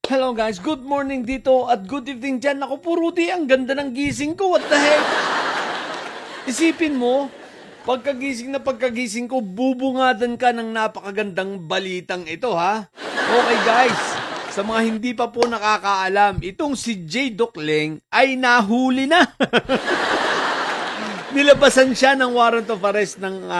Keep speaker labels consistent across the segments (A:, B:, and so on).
A: Hello guys, good morning dito at good evening dyan. Ako po Rudy, ang ganda ng gising ko, what the heck? Isipin mo, pagkagising ko, bubungadan ka ng napakagandang balitang ito ha. Okay guys, sa mga hindi pa po nakakaalam, itong si J. Docleng ay nahuli na. Nilabasan siya ng warrant of arrest ng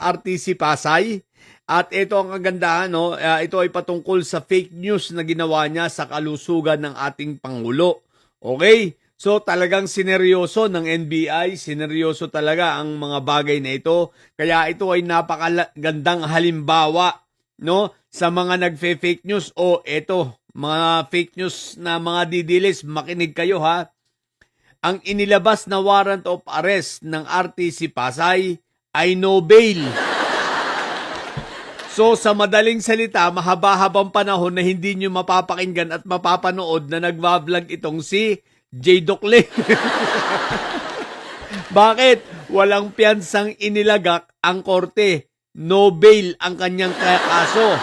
A: RTC Pasay. At ito ang kagandahan, no? Ito ay patungkol sa fake news na ginawa niya sa kalusugan ng ating Pangulo. Okay? So talagang sineryoso ng NBI, sineryoso talaga ang mga bagay na ito. Kaya ito ay napakagandang halimbawa, no? Sa mga nagfe-fake news. O ito, mga fake news na mga didilis, makinig kayo ha. Ang inilabas na warrant of arrest ng RTC Pasay ay no bail. So sa madaling salita, mahaba-habang panahon na hindi nyo mapapakinggan at mapapanood na nagva-vlog itong si J. Docleng. Bakit? Walang piyansang inilagak ang korte. No bail ang kanyang kaso.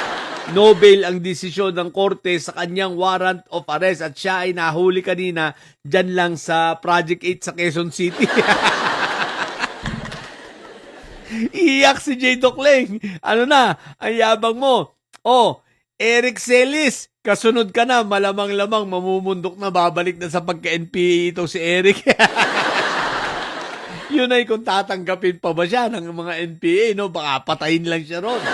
A: No bail ang desisyon ng korte sa kanyang warrant of arrest at siya ay nahuli kanina dyan lang sa Project 8 sa Quezon City. Iyak si J. Docleng. Ano na? Ang yabang mo. Oh, Eric Celis. Kasunod ka na. Malamang-lamang mamumundok na babalik na sa pagka-NPA ito si Eric. Yun ay kung tatanggapin pa ba siya ng mga NPA, no? Baka patayin lang siya ron.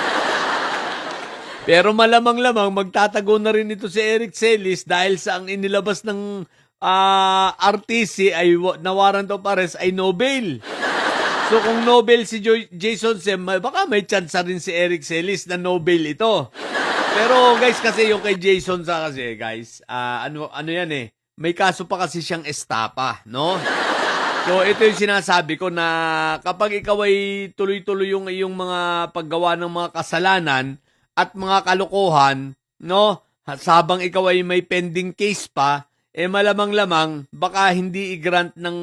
A: Pero malamang-lamang magtatago na rin ito si Eric Celis dahil sa ang inilabas ng RTC ay na warrant of arrest ay no bail. So kung no bail si Jason Sem, baka may chance rin si Eric Celis na no bail ito. Pero guys, kasi yung kay Jason sa kasi guys, ano yan eh, may kaso pa kasi siyang estapa, no? So ito yung sinasabi ko na kapag ikaw ay tuloy-tuloy yung iyong mga paggawa ng mga kasalanan at mga kalokohan, no? Sabang ikaw ay may pending case pa, eh malamang-lamang baka hindi i-grant ng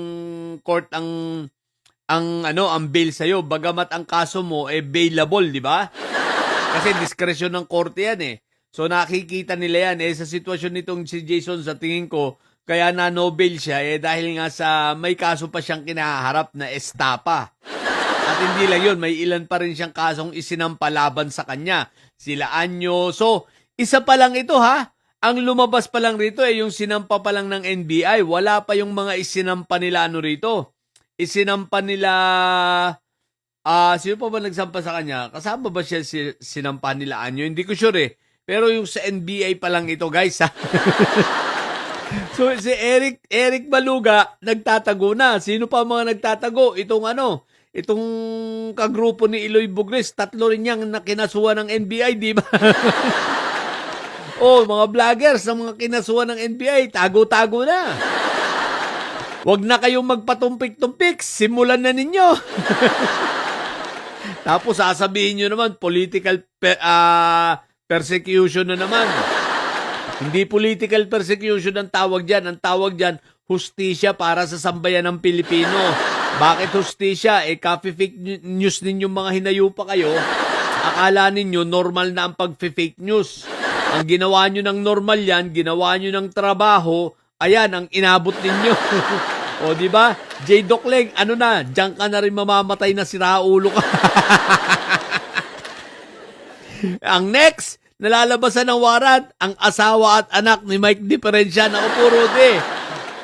A: court ang bail sa'yo, bagamat ang kaso mo bailable, di ba? Kasi diskresyon ng korte yan eh. So nakikita nila yan sa sitwasyon nitong si Jason sa tingin ko, kaya na no bail siya dahil nga sa may kaso pa siyang kinaharap na estapa. At hindi lang yun, may ilan pa rin siyang kasong isinampalaban sa kanya. Sila Anyo. So, isa pa lang ito ha. Ang lumabas pa lang rito yung sinampa pa lang ng NBI. Wala pa yung mga isinampa nila rito. Isinampa nila, sino pa ba nagsampa sa kanya? Kasama ba siya sinampa nila Anyo? Hindi ko sure eh. Pero yung sa NBI pa lang ito guys ha. So si Eric Baluga nagtatago na. Sino pa mga nagtatago? Itong kagrupo ni Eloy Bugres, 3 rin niyang nakinasuhan ng NBI, di ba? Oh, mga vloggers na mga kinasuhan ng NBI, tago-tago na. Huwag na kayong magpatumpik-tumpik. Simulan na ninyo. Tapos sasabihin nyo naman, political persecution na naman. Hindi political persecution ang tawag dyan. Ang tawag dyan, hustisya para sa sambayan ng Pilipino. Bakit hustisya? Copy-fake news ninyong mga hinayupa kayo. Akala ninyo normal na ang pag-fake news. Ang ginawa nyo ng normal yan, ginawa nyo ng trabaho, ayan, ang inabot ninyo. O, di ba? J. Docleng, diyan ka na rin mamamatay na siraulo ka. Ang next, nalalabasan ng warrant, ang asawa at anak ni Mike Diferensya na Rudy.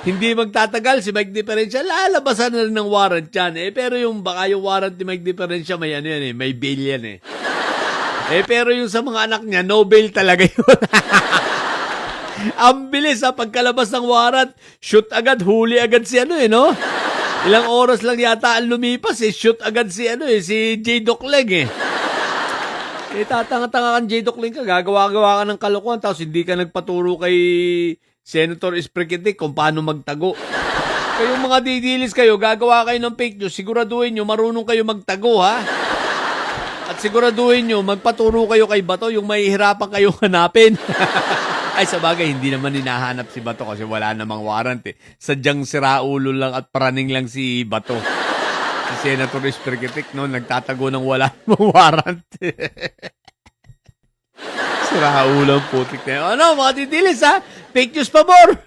A: Hindi magtatagal si Mike Diferensya, lalabasan na rin ng warrant yan. Pero baka yung warrant ni Mike Diferensya, may may bail yan pero yung sa mga anak niya, no bail talaga yun. Ang bilis pagkalabas ng warrant, shoot agad, huli agad si no? Ilang oras lang yata ang lumipas shoot agad si si J. Docleng tatanga-tanga kang J. Docleng ka, gagawa-gawa ka ng kalokohan, tapos hindi ka nagpaturo kay Senator Esprequete kung paano magtago. Kayong mga didilis kayo, gagawa kayo ng fake news, siguraduhin nyo, marunong kayo magtago ha? At siguraduhin nyo, magpaturo kayo kay Bato, yung mahihirapan kayong hanapin. Ay, sa bagay, hindi naman hinahanap si Bato kasi wala namang warrant Sadyang siraulo lang at praning lang si Bato. Si Senator Esprequete, no, nagtatago ng wala namang warrant. Siraulang putik na yun. Ano, mga titilis ha? Fake news pabor.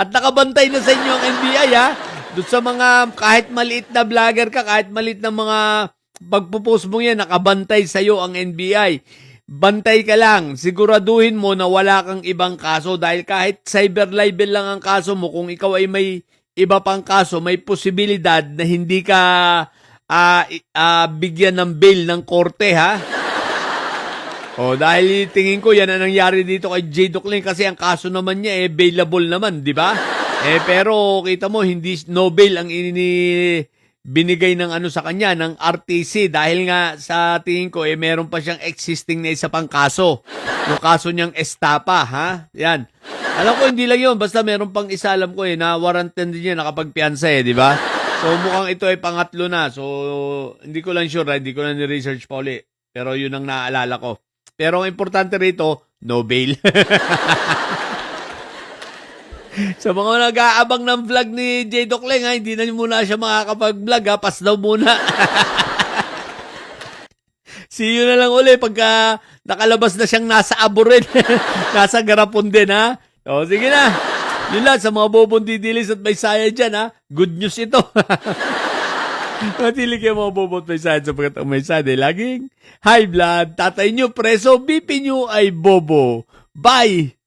A: At nakabantay na sa inyo ang NBI ha? Doon sa mga kahit maliit na vlogger ka, kahit maliit na mga pagpupost mo yan, nakabantay sa'yo ang NBI. Bantay ka lang. Siguraduhin mo na wala kang ibang kaso dahil kahit cyber libel lang ang kaso mo, kung ikaw ay may iba pang kaso, may posibilidad na hindi ka bigyan ng bail ng korte ha? O dahil tingin ko yan ang nangyari dito kay J. Docling kasi ang kaso naman niya bailable naman, di ba? Pero kita mo hindi no bail ang binigay ng sa kanya ng RTC dahil nga sa tingin ko meron pa siyang existing na isa pang kaso. Yung kaso niyang estapa, ha? Yan. Alam ko hindi lang yun, basta meron pang isa alam ko na warranted din niya nakapagpiansa di ba? So mukhang ito ay pangatlo na. So hindi ko lang sure, hindi ko na ni-research pa uli. Pero yun ang naaalala ko. Pero ang importante rito, no bail. Sa mga nag-aabang ng vlog ni J. Docling, hindi na muna siya makakapag-vlog, pass daw muna. See you na lang uli pagka nakalabas na siyang nasa abo rin. Nasa garapon din, ha? O, sige na. Yun lang, sa mga bobong didilis at may saya dyan, ha? Good news ito. Matili kayo mga bobot may side sapagkat ang may side laging high blood. Tatay nyo preso, BP nyo ay bobo. Bye!